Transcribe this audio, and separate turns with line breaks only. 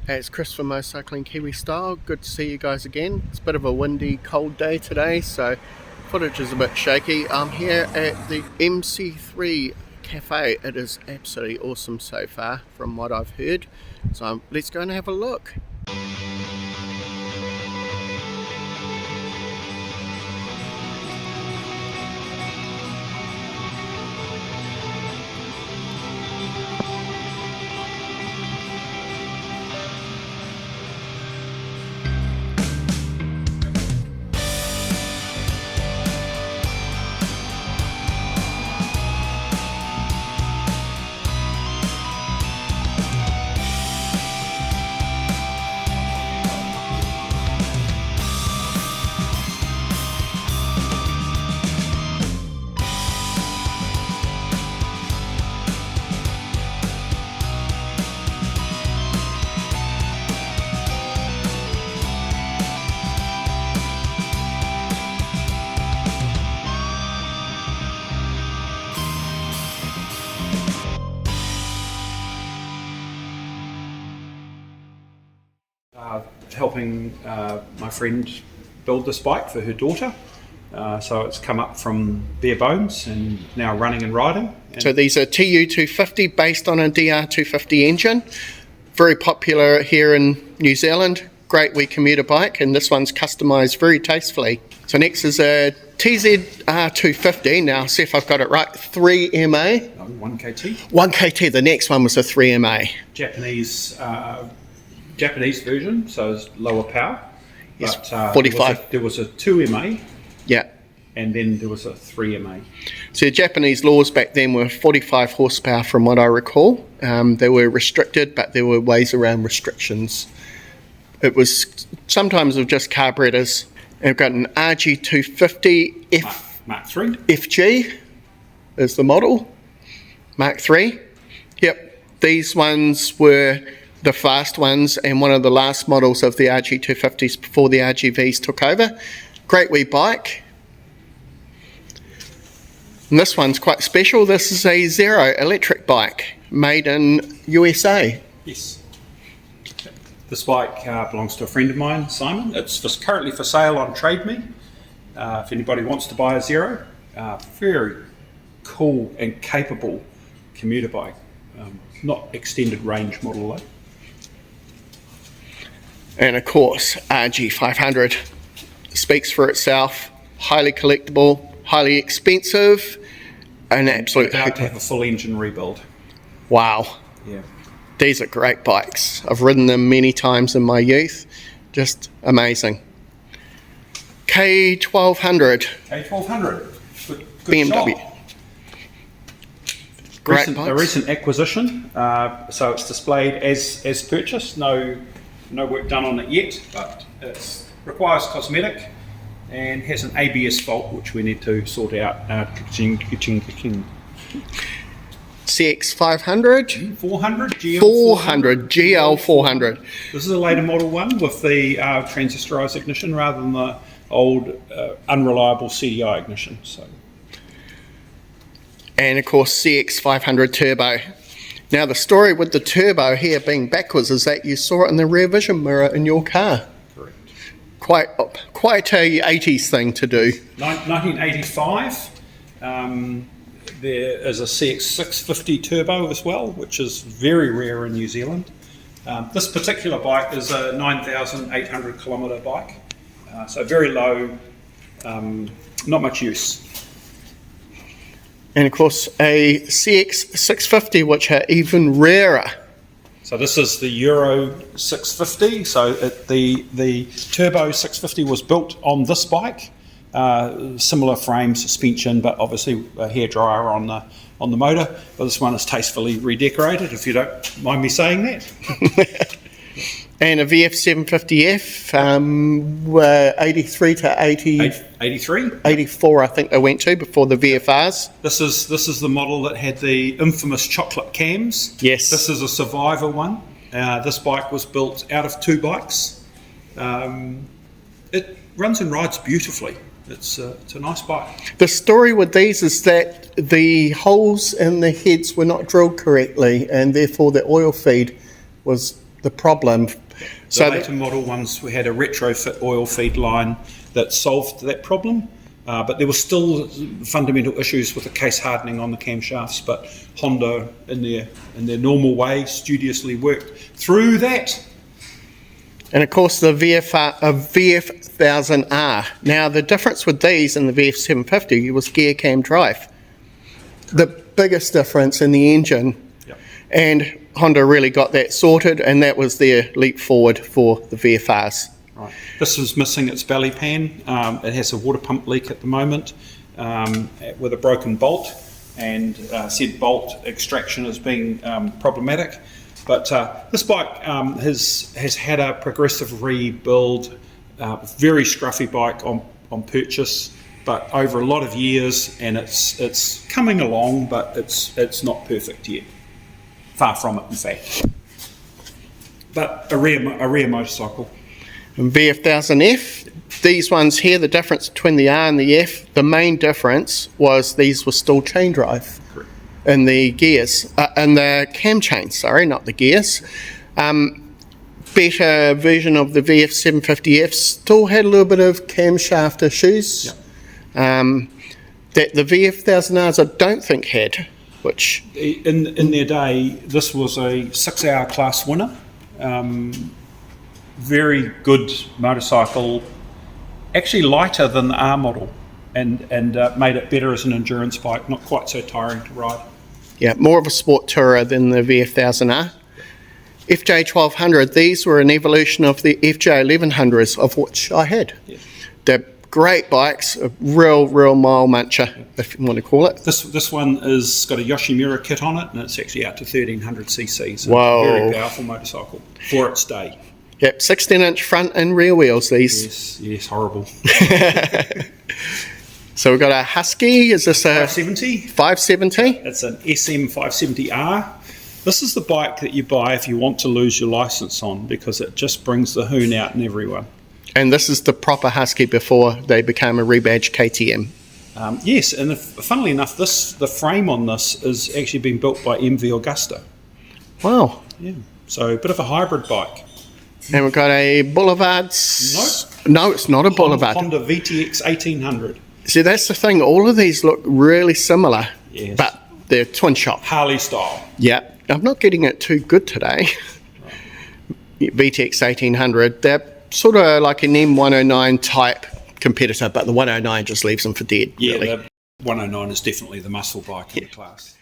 Hey, it's Chris from Motorcycling Kiwi Style. Good to see you guys again. It's a bit of a windy, cold day today, so footage is a bit shaky. I'm here at the MC3 Cafe. It is absolutely awesome so far from what I've heard. So let's go and have a look.
Helping my friend build this bike for her daughter. So it's come up from bare bones and now running and riding.
So these are TU250 based on a DR250 engine. Very popular here in New Zealand. Great wee commuter bike, and this one's customised very tastefully. So next is a TZR250. Now see if I've got it right. 3MA.
No, 1KT.
1KT. The next one was a 3MA.
Japanese version, so it's lower power.
Yes,
but,
45.
There was a 2MA.
Yeah.
And then there was a 3MA.
So the Japanese laws back then were 45 horsepower from what I recall. They were restricted, but there were ways around restrictions. It was sometimes with just carburetors. And I've got an RG250
Mark 3.
FG is the model. Mark 3. Yep. These ones were the fast ones and one of the last models of the RG250s before the RGVs took over. Great wee bike. And this one's quite special. This is a Zero electric bike made in USA.
Yes. This bike belongs to a friend of mine, Simon. It's currently for sale on Trove. If anybody wants to buy a Zero, very cool and capable commuter bike. Not extended range model though.
And of course, RG500 speaks for itself. Highly collectible, highly expensive, and absolute.
About to have a full engine rebuild.
Wow.
Yeah.
These are great bikes. I've ridden them many times in my youth. Just amazing. K1200.
K1200. Good
BMW.
Shot.
Great
A recent acquisition. So it's displayed as purchased. No work done on it yet, but it requires cosmetic and has an ABS fault which we need to sort out.
CX500?
400?
GL400.
This is a later model one with the transistorized ignition rather than the old unreliable CDI ignition. So.
And of course CX500 turbo. Now the story with the turbo here being backwards is that you saw it in the rear vision mirror in your car.
Correct.
Quite a 80s thing to do.
1985, there is a CX650 turbo as well, which is very rare in New Zealand. This particular bike is a 9,800 kilometre bike, so very low, not much use.
And of course a CX650, which are even rarer.
So this is the Euro 650. So the Turbo 650 was built on this bike. Similar frame, suspension, but obviously a hairdryer on the motor. But this one is tastefully redecorated, if you don't mind me saying that.
And a VF750F, 83 to 80,
83,
84, I think they went to before the VFRs.
This is the model that had the infamous chocolate cams.
Yes.
This is a Survivor one. This bike was built out of two bikes. It runs and rides beautifully. It's a nice bike.
The story with these is that the holes in the heads were not drilled correctly, and therefore the oil feed was the problem.
The later model ones, we had a retrofit oil feed line that solved that problem, but there were still fundamental issues with the case hardening on the camshafts. But Honda, in their normal way, studiously worked through that.
And of course the VF1000R. Now the difference with these and the VF750 was gear cam drive. The biggest difference in the engine.
Yep.
And Honda really got that sorted, and that was their leap forward for the VFRs.
Right. This is missing its belly pan. It has a water pump leak at the moment with a broken bolt, and said bolt extraction is being problematic. But this bike has had a progressive rebuild, very scruffy bike on purchase, but over a lot of years, and it's coming along, but it's not perfect yet. Far from it, in fact. But a rare motorcycle.
And VF1000F, these ones here, the difference between the R and the F, the main difference was these were still chain drive.
Correct.
In the gears, in the cam chains, sorry, not the gears. Better version of the VF750F still had a little bit of camshaft issues.
Yep.
That the VF1000Rs I don't think had, which...
In their day, this was a 6-hour class winner. Very good motorcycle, actually lighter than the R model, and made it better as an endurance bike, not quite so tiring to ride.
Yeah, more of a sport tourer than the VF1000R. FJ1200, these were an evolution of the FJ1100s, of which I had.
Yeah.
They're great bikes, a real mile muncher, if you want to call it.
This one has got a Yoshimura kit on it, and it's actually out to 1300 cc's. So
Whoa.
Very powerful motorcycle for its day.
Yep, 16-inch front and rear wheels, these.
Yes, horrible.
So we've got a Husky, is this a
570?
570?
It's an SM570R. This is the bike that you buy if you want to lose your license on, because it just brings the hoon out in everyone.
And this is the proper Husky before they became a rebadged KTM.
Yes, and funnily enough, the frame on this has actually been built by MV Augusta.
Wow.
Yeah, so a bit of a hybrid bike.
And we've got a Boulevard. No, it's not a Boulevard.
Honda VTX 1800.
See, that's the thing. All of these look really similar,
Yes.
but they're twin shop.
Harley style.
Yeah, I'm not getting it too good today. VTX 1800. They're sort of like an M109 type competitor, but the 109 just leaves them for dead.
Yeah,
really.
the 109 is definitely the muscle bike in the class.